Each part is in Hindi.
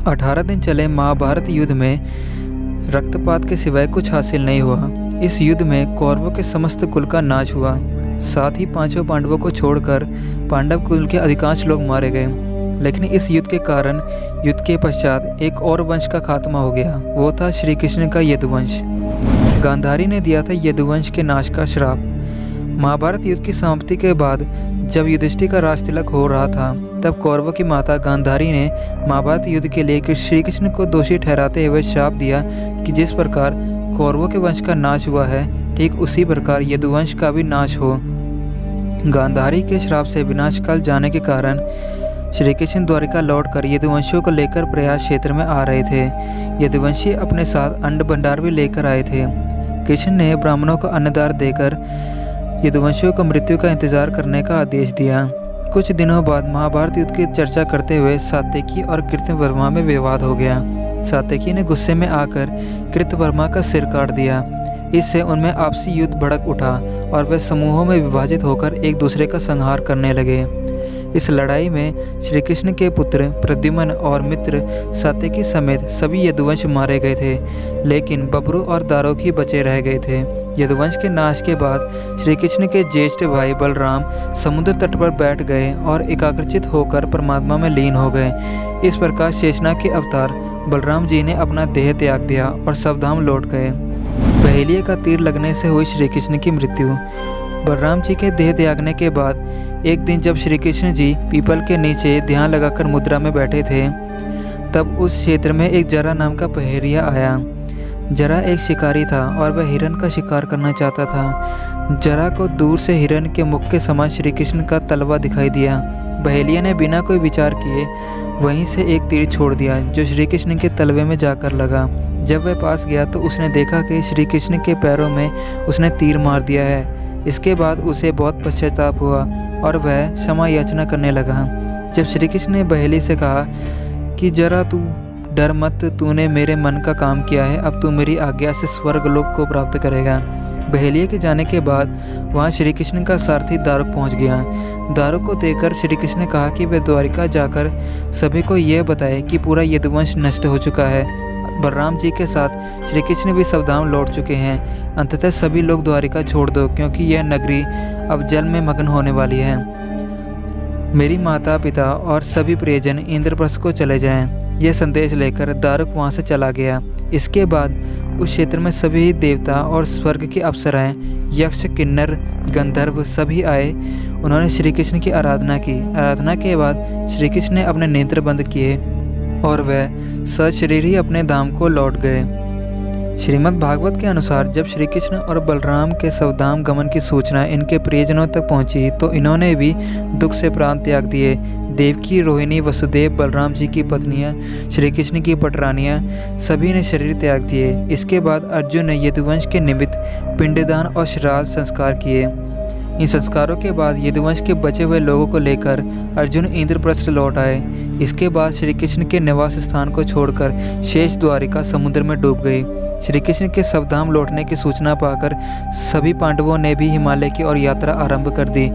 18 दिन चले महाभारत युद्ध में रक्तपात के सिवाय कुछ हासिल नहीं हुआ। इस युद्ध में कौरवों के समस्त कुल का नाश हुआ। साथ ही पांचों पांडवों को छोड़कर पांडव कुल के अधिकांश लोग मारे गए। लेकिन इस युद्ध के कारण युद्ध के पश्चात एक और वंश का खात्मा हो गया। वो था श्री कृष्ण का यदुवंश। गांधारी ने दिया था यदुवंश के नाश का श्राप। महाभारत युद्ध की समाप्ति के बाद जब युधिष्ठिर का राजतिलक हो रहा था, तब कौरवों की माता गांधारी ने महाभारत युद्ध के लिए श्री कृष्ण को दोषी ठहराते हुए श्राप दिया कि जिस प्रकार कौरवों के वंश का नाश हुआ है, ठीक उसी प्रकार यदुवंश का भी नाश हो। गांधारी के श्राप से विनाश काल जाने के कारण श्री कृष्ण द्वारिका लौटकर यदुवंशियों को लेकर प्रयास क्षेत्र में आ रहे थे। यदुवंशी अपने साथ अन्न भंडार भी लेकर आए थे। कृष्ण ने ब्राह्मणों को अन्नदान देकर यदुवंशियों को मृत्यु का इंतजार करने का आदेश दिया। कुछ दिनों बाद महाभारत युद्ध की चर्चा करते हुए सात्यकी और कृतवर्मा में विवाद हो गया। सात्यकी ने गुस्से में आकर कृतवर्मा का सिर काट दिया। इससे उनमें आपसी युद्ध भड़क उठा और वे समूहों में विभाजित होकर एक दूसरे का संहार करने लगे। इस लड़ाई में श्री कृष्ण के पुत्र प्रद्युम्न और मित्र सात्यकी समेत सभी यदुवंश मारे गए थे, लेकिन बब्रू और दारुक ही बचे रह गए थे। यदुवंश के नाश के बाद श्री कृष्ण के ज्येष्ठ भाई बलराम समुद्र तट पर बैठ गए और एकाग्रचित होकर परमात्मा में लीन हो गए। इस प्रकार शेषनाग के अवतार बलराम जी ने अपना देह त्याग दिया और सबधाम लौट गए। पहेलिये का तीर लगने से हुई श्री कृष्ण की मृत्यु। बलराम जी के देह त्यागने के बाद एक दिन जब श्री कृष्ण जी पीपल के नीचे ध्यान लगाकर मुद्रा में बैठे थे, तब उस क्षेत्र में एक जरा नाम का पहेलिया आया। जरा एक शिकारी था और वह हिरन का शिकार करना चाहता था। जरा को दूर से हिरन के मुख के समान श्री कृष्ण का तलवा दिखाई दिया। पहेलिया ने बिना कोई विचार किए वहीं से एक तीर छोड़ दिया, जो श्री कृष्ण के तलवे में जाकर लगा। जब वह पास गया तो उसने देखा कि श्री कृष्ण के पैरों में उसने तीर मार दिया है। इसके बाद उसे बहुत पश्चाताप हुआ और वह क्षमा याचना करने लगा। जब श्री कृष्ण ने बहेली से कहा कि जरा तू डर मत, तूने मेरे मन का काम किया है, अब तू मेरी आज्ञा से स्वर्गलोक को प्राप्त करेगा। बहेलिये के जाने के बाद वहाँ श्री कृष्ण का सारथी दारुक पहुँच गया। दारुक को देखकर श्री कृष्ण ने कहा कि वे द्वारिका जाकर सभी को यह बताए कि पूरा यदुवंश नष्ट हो चुका है। बलराम जी के साथ श्री कृष्ण भी सबधाम लौट चुके हैं। अंततः सभी लोग द्वारिका छोड़ दो, क्योंकि यह नगरी अब जल में मग्न होने वाली है। मेरी माता पिता और सभी प्रियजन इंद्रप्रस्थ को चले जाएं। यह संदेश लेकर दारुक वहाँ से चला गया। इसके बाद उस क्षेत्र में सभी देवता और स्वर्ग की अप्सराएं, यक्ष, किन्नर, गंधर्व सभी आए। उन्होंने श्री कृष्ण की आराधना की। आराधना के बाद श्री कृष्ण ने अपने नेत्र बंद किए और वह सशरीर ही अपने धाम को लौट गए। श्रीमद् भागवत के अनुसार जब श्री कृष्ण और बलराम के सबधाम गमन की सूचना इनके प्रियजनों तक पहुंची, तो इन्होंने भी दुख से प्राण त्याग दिए। देवकी, रोहिणी, वसुदेव, बलराम जी की पत्नियां, श्री कृष्ण की पटरानियां सभी ने शरीर त्याग दिए। इसके बाद अर्जुन ने यदुवंश के निमित्त पिंडदान और श्राद्ध संस्कार किए। इन संस्कारों के बाद यदुवंश के बचे हुए लोगों को लेकर अर्जुन इंद्रप्रस्थ लौट आए। इसके बाद श्री कृष्ण के निवास स्थान को छोड़कर शेष द्वारिका समुद्र में डूब गई। श्री कृष्ण के सबधाम लौटने की सूचना पाकर सभी पांडवों ने भी हिमालय की ओर यात्रा आरंभ कर दी।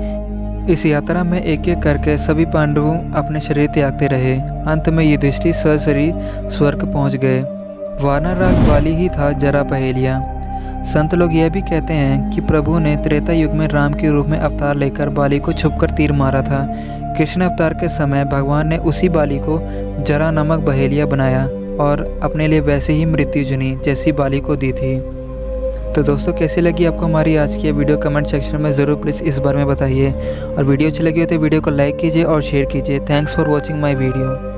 इस यात्रा में एक एक करके सभी पांडवों अपने शरीर त्यागते रहे। अंत में युधिष्ठिर सशरीर स्वर्ग पहुंच गए। वानरराज वाली ही था जरा पहेलिया। संत लोग यह भी कहते हैं कि प्रभु ने त्रेता युग में राम के रूप में अवतार लेकर बाली को छुपकर तीर मारा था। कृष्ण अवतार के समय भगवान ने उसी बाली को जरा नामक बहेलिया बनाया और अपने लिए वैसे ही मृत्यु चुनी जैसी बाली को दी थी। तो दोस्तों, कैसी लगी आपको हमारी आज की वीडियो? कमेंट सेक्शन में ज़रूर प्लीज़ इस बारे में बताइए। और वीडियो अच्छी लगी हो तो वीडियो को लाइक कीजिए और शेयर कीजिए। Thanks for watching my video.